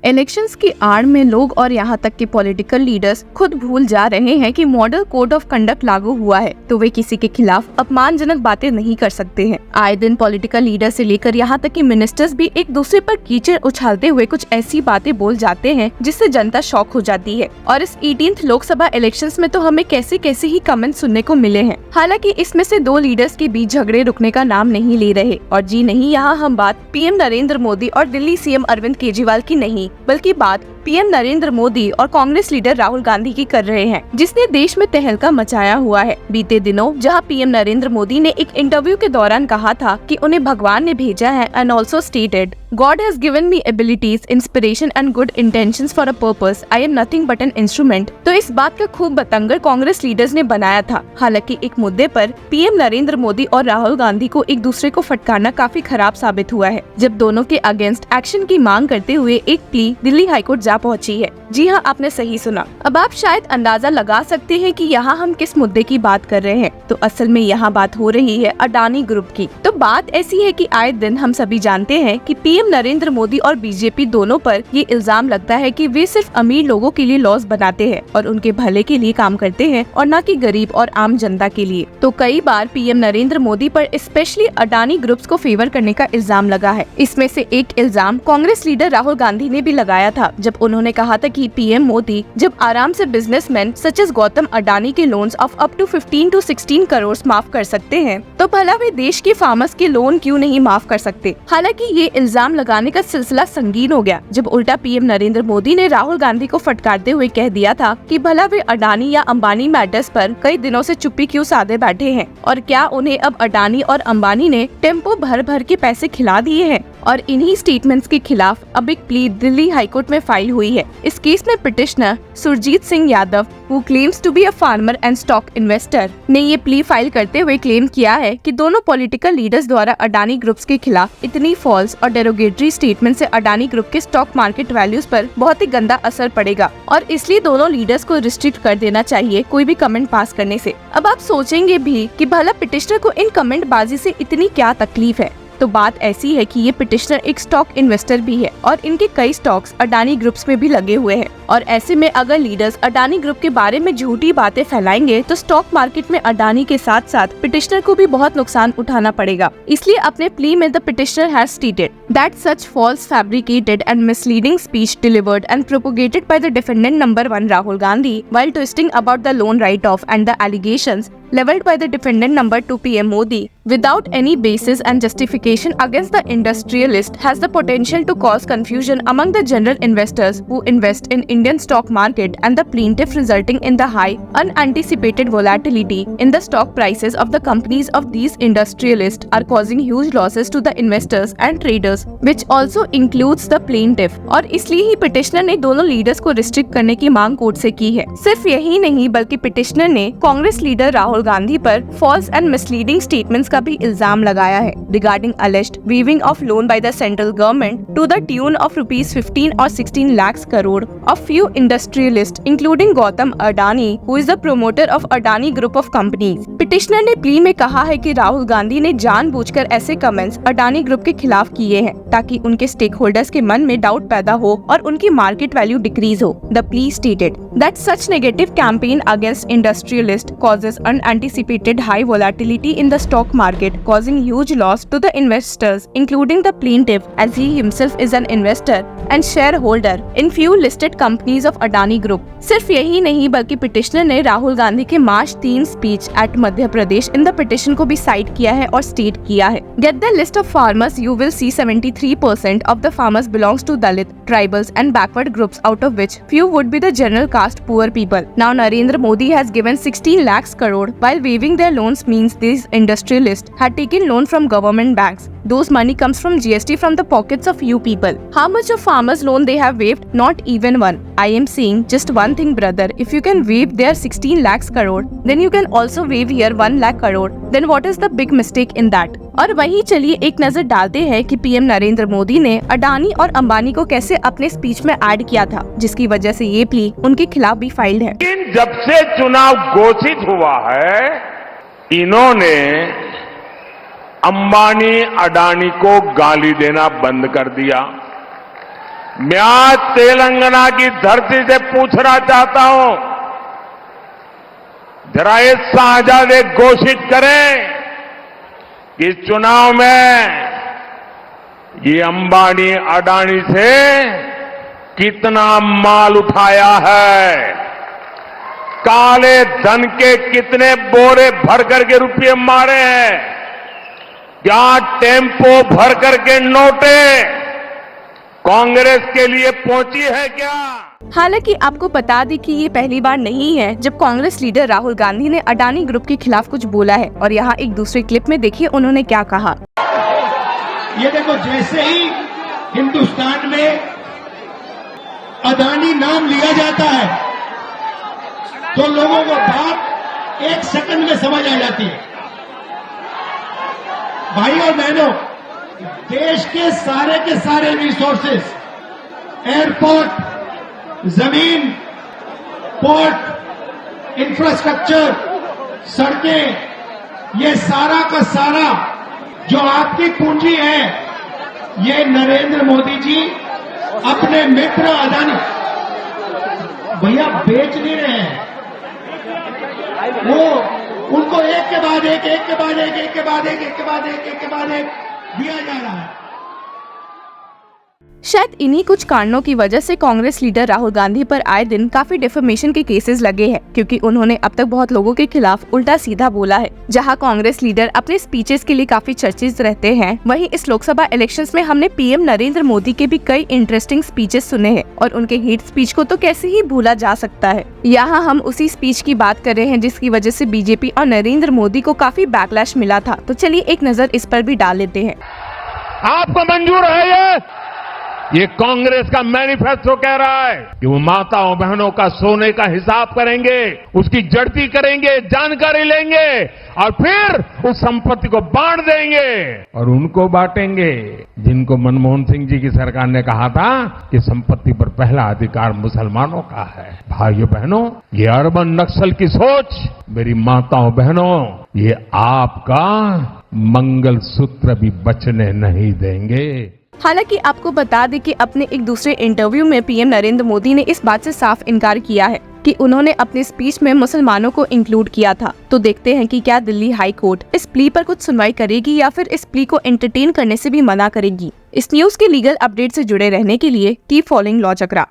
Elections की आड़ में लोग और यहाँ तक कि पॉलिटिकल लीडर्स खुद भूल जा रहे हैं कि मॉडल कोड ऑफ कंडक्ट लागू हुआ है तो वे किसी के खिलाफ अपमानजनक बातें नहीं कर सकते हैं। आए दिन पॉलिटिकल लीडर से लेकर यहाँ तक कि मिनिस्टर्स भी एक दूसरे पर कीचड़ उछालते हुए कुछ ऐसी बातें बोल जाते हैं जिससे जनता शॉक हो जाती है। और इस 18th लोकसभा इलेक्शंस में तो हमें कैसे कैसे ही कमेंट सुनने को मिले हैं। हालांकि इसमें से दो लीडर्स के बीच झगड़े रुकने का नाम नहीं ले रहे। और जी नहीं, यहाँ हम बात पीएम नरेंद्र मोदी और दिल्ली सीएम अरविंद केजरीवाल की नहीं, बल्कि बात पीएम नरेंद्र मोदी और कांग्रेस लीडर राहुल गांधी की कर रहे हैं, जिसने देश में तहलका मचाया हुआ है। बीते दिनों जहां पीएम नरेंद्र मोदी ने एक इंटरव्यू के दौरान कहा था कि उन्हें भगवान ने भेजा है and also stated God has given me abilities, inspiration and good intentions for a purpose. I am nothing but an instrument. तो इस बात का खूब बतंगड़ कांग्रेस लीडर्स ने बनाया था। हालांकि एक मुद्दे पर पीएम नरेंद्र मोदी और राहुल गांधी को एक दूसरे को फटकारना काफी खराब साबित हुआ है, जब दोनों के अगेंस्ट एक्शन की मांग करते हुए एक प्ली दिल्ली हाईकोर्ट जा पहुंची है। जी हाँ, आपने सही सुना। अब आप शायद अंदाजा लगा सकते हैं कि यहाँ हम किस मुद्दे की बात कर रहे हैं। तो असल में यहाँ बात हो रही है अडानी ग्रुप की। तो बात ऐसी है कि आए दिन हम सभी जानते हैं कि पीएम नरेंद्र मोदी और बीजेपी दोनों पर ये इल्जाम लगता है कि वे सिर्फ अमीर लोगों के लिए लॉस बनाते हैं और उनके भले के लिए काम करते हैं और न कि गरीब और आम जनता के लिए। तो कई बार पीएम नरेंद्र मोदी पर स्पेशली अडानी ग्रुप्स को फेवर करने का इल्जाम लगा है। इसमें से एक इल्जाम कांग्रेस लीडर राहुल गांधी ने भी लगाया था, जब उन्होंने कहा था कि पीएम मोदी जब आराम से businessman such as Gautam Adani के loans of up to 15 to 16 crore माफ कर सकते हैं, तो भला वे देश के फार्मर्स के लोन क्यों नहीं माफ कर सकते। हालांकि ये इल्जाम लगाने का सिलसिला संगीन हो गया जब उल्टा पीएम नरेंद्र मोदी ने राहुल गांधी को फटकारते हुए कह दिया था कि भला वे अडानी या अंबानी मैटर्स पर कई दिनों से चुप्पी क्यों साधे बैठे हैं और क्या उन्हें अब अडानी और अंबानी ने टेम्पो भर भर के पैसे खिला दिए हैं। और इन्हीं स्टेटमेंट्स के खिलाफ अब एक प्ली दिल्ली हाईकोर्ट में फाइल हुई है। इस केस में petitioner Surjit Singh Yadav, who claims to be a farmer and stock investor, ने ये प्ली फाइल करते हुए क्लेम किया है कि दोनों पॉलिटिकल लीडर्स द्वारा अडानी ग्रुप्स के खिलाफ इतनी फॉल्स और डेरोगेटरी स्टेटमेंट से अडानी ग्रुप के स्टॉक मार्केट वैल्यूज पर बहुत ही गंदा असर पड़ेगा और इसलिए दोनों लीडर्स को रिस्ट्रिक्ट कर देना चाहिए कोई भी कमेंट पास करने से। अब आप सोचेंगे भी कि भला पिटिशनर को इन कमेंट बाजी से इतनी क्या तकलीफ है। तो बात ऐसी है कि ये पिटिशनर एक स्टॉक इन्वेस्टर भी है और इनके कई स्टॉक्स अडानी ग्रुप्स में भी लगे हुए हैं। और ऐसे में अगर लीडर्स अडानी ग्रुप के बारे में झूठी बातें फैलाएंगे तो स्टॉक मार्केट में अडानी के साथ साथ पिटिशनर को भी बहुत नुकसान उठाना पड़ेगा। इसलिए अपने प्ली में the petitioner has stated that such false, fabricated and misleading speech delivered and propagated by the defendant number 1 Rahul Gandhi while twisting about the loan write-off and the allegations leveled by the defendant number 2 PM Modi without any basis and justification against the industrialist has the potential to cause confusion among the general investors who invest in Indian stock market and the plaintiff resulting in the high unanticipated volatility in the stock prices of the companies of these industrialists are causing huge losses to the investors and traders which also includes the plaintiff। और इसलिए ही petitioner ने दोनों leaders को restrict करने की मांग court से की है। सिर्फ यही नहीं बल्कि पिटिशनर ने कांग्रेस लीडर राहुल गांधी पर फॉल्स एंड मिसलीडिंग स्टेटमेंट्स का भी इल्जाम लगाया है regarding alleged weaving of loan by the central government to the tune of rupees 15 or 16 lakhs crore of few industrialists including Gautam Adani who is the promoter of Adani group of companies। Petitioner ने plea में कहा है कि राहुल गांधी ने जानबूझकर ऐसे comments Adani group के खिलाफ किए हैं ताकि उनके स्टेक होल्डर्स के मन में डाउट पैदा हो और उनकी मार्केट वैल्यू डिक्रीज हो। The plea stated that such negative campaign against industrialists causes unanticipated high volatility in the stock market, causing huge loss to the investors, including the plaintiff, as he himself is an investor and shareholder in few listed companies of Adani Group। सिर्फ यही नहीं बल्कि petitioner ने राहुल गांधी के March 3 speech at Madhya Pradesh in the petition को भी cite किया है और स्टेट किया है get the list of farmers you will see 73% of the farmers belongs to Dalit, tribals and backward groups out of which few would be the general caste poor people। Now Narendra Modi has given 16 lakhs crore while waiving their loans means these industrialists had taken loan from government banks। Those money comes from GST from the pockets of few people। How much of farmers loan they have waived? Not even one। I am saying just one thing brother, if you can waive their 16 lakhs crore then you can also waive here 1 lakh crore, then what is the big mistake in that। और वहीं चलिए एक नजर डालते हैं कि PM Narendra Modi ने अडानी और अंबानी को कैसे अपने स्पीच में ऐड किया था जिसकी वजह से ये प्ली उनके खिलाफ भी फाइल्ड है। जब से चुनाव घोषित हुआ है इन्होंने अंबानी अडानी को गाली देना बंद कर दिया। मैं आज तेलंगाना की धरती से पूछना चाहता हूं, जरा ये शाहजादे घोषित करें कि चुनाव में ये अंबानी अडानी से कितना माल उठाया है, काले धन के कितने बोरे भर करके रुपये मारे हैं, क्या टेम्पो भर करके नोटे कांग्रेस के लिए पहुंची है क्या? हालांकि आपको बता दें कि ये पहली बार नहीं है जब कांग्रेस लीडर राहुल गांधी ने अडानी ग्रुप के खिलाफ कुछ बोला है। और यहाँ एक दूसरे क्लिप में देखिए उन्होंने क्या कहा। ये देखो, जैसे ही हिंदुस्तान में अडानी नाम लिया जाता है तो लोगों को बात 1 सेकंड में समझ आ जाती है। भाई और बहनों, देश के सारे रिसोर्सेस, एयरपोर्ट, जमीन, पोर्ट, इंफ्रास्ट्रक्चर, सड़कें, ये सारा का सारा जो आपकी पूंजी है, ये नरेंद्र मोदी जी अपने मित्र अडानी भैया बेच नहीं रहे हैं। वो उनको एक के बाद एक दिया जा रहा है। शायद इन्हीं कुछ कारणों की वजह से कांग्रेस लीडर राहुल गांधी पर आए दिन काफी डिफेमेशन के केसेस लगे हैं, क्योंकि उन्होंने अब तक बहुत लोगों के खिलाफ उल्टा सीधा बोला है। जहां कांग्रेस लीडर अपने स्पीचेस के लिए काफी चर्चित रहते हैं, वहीं इस लोकसभा इलेक्शंस में हमने पीएम नरेंद्र मोदी के भी कई इंटरेस्टिंग स्पीचेस सुने हैं और उनके हेट स्पीच को तो कैसे ही भूला जा सकता है। यहाँ हम उसी स्पीच की बात कर रहे हैं जिसकी वजह से बीजेपी और नरेंद्र मोदी को काफी बैकलैश मिला था। तो चलिए एक नजर इस पर भी डाल लेते हैं। आपको मंजूर है ये कांग्रेस का मैनिफेस्टो कह रहा है कि वो माताओं बहनों का सोने का हिसाब करेंगे, उसकी जड़ती करेंगे, जानकारी लेंगे और फिर उस संपत्ति को बांट देंगे और उनको बांटेंगे जिनको मनमोहन सिंह जी की सरकार ने कहा था कि संपत्ति पर पहला अधिकार मुसलमानों का है। भाइयों बहनों, ये अर्बन नक्सल की सोच, मेरी माताओं बहनों, ये आपका मंगल सूत्र भी बचने नहीं देंगे। हालांकि आपको बता दें कि अपने एक दूसरे इंटरव्यू में पीएम नरेंद्र मोदी ने इस बात से साफ इनकार किया है कि उन्होंने अपने स्पीच में मुसलमानों को इंक्लूड किया था। तो देखते हैं कि क्या दिल्ली हाई कोर्ट इस प्ली पर कुछ सुनवाई करेगी या फिर इस प्ली को एंटरटेन करने से भी मना करेगी। इस न्यूज के लीगल अपडेट से जुड़े रहने के लिए कीप फॉलोइंग लॉ चक्रा।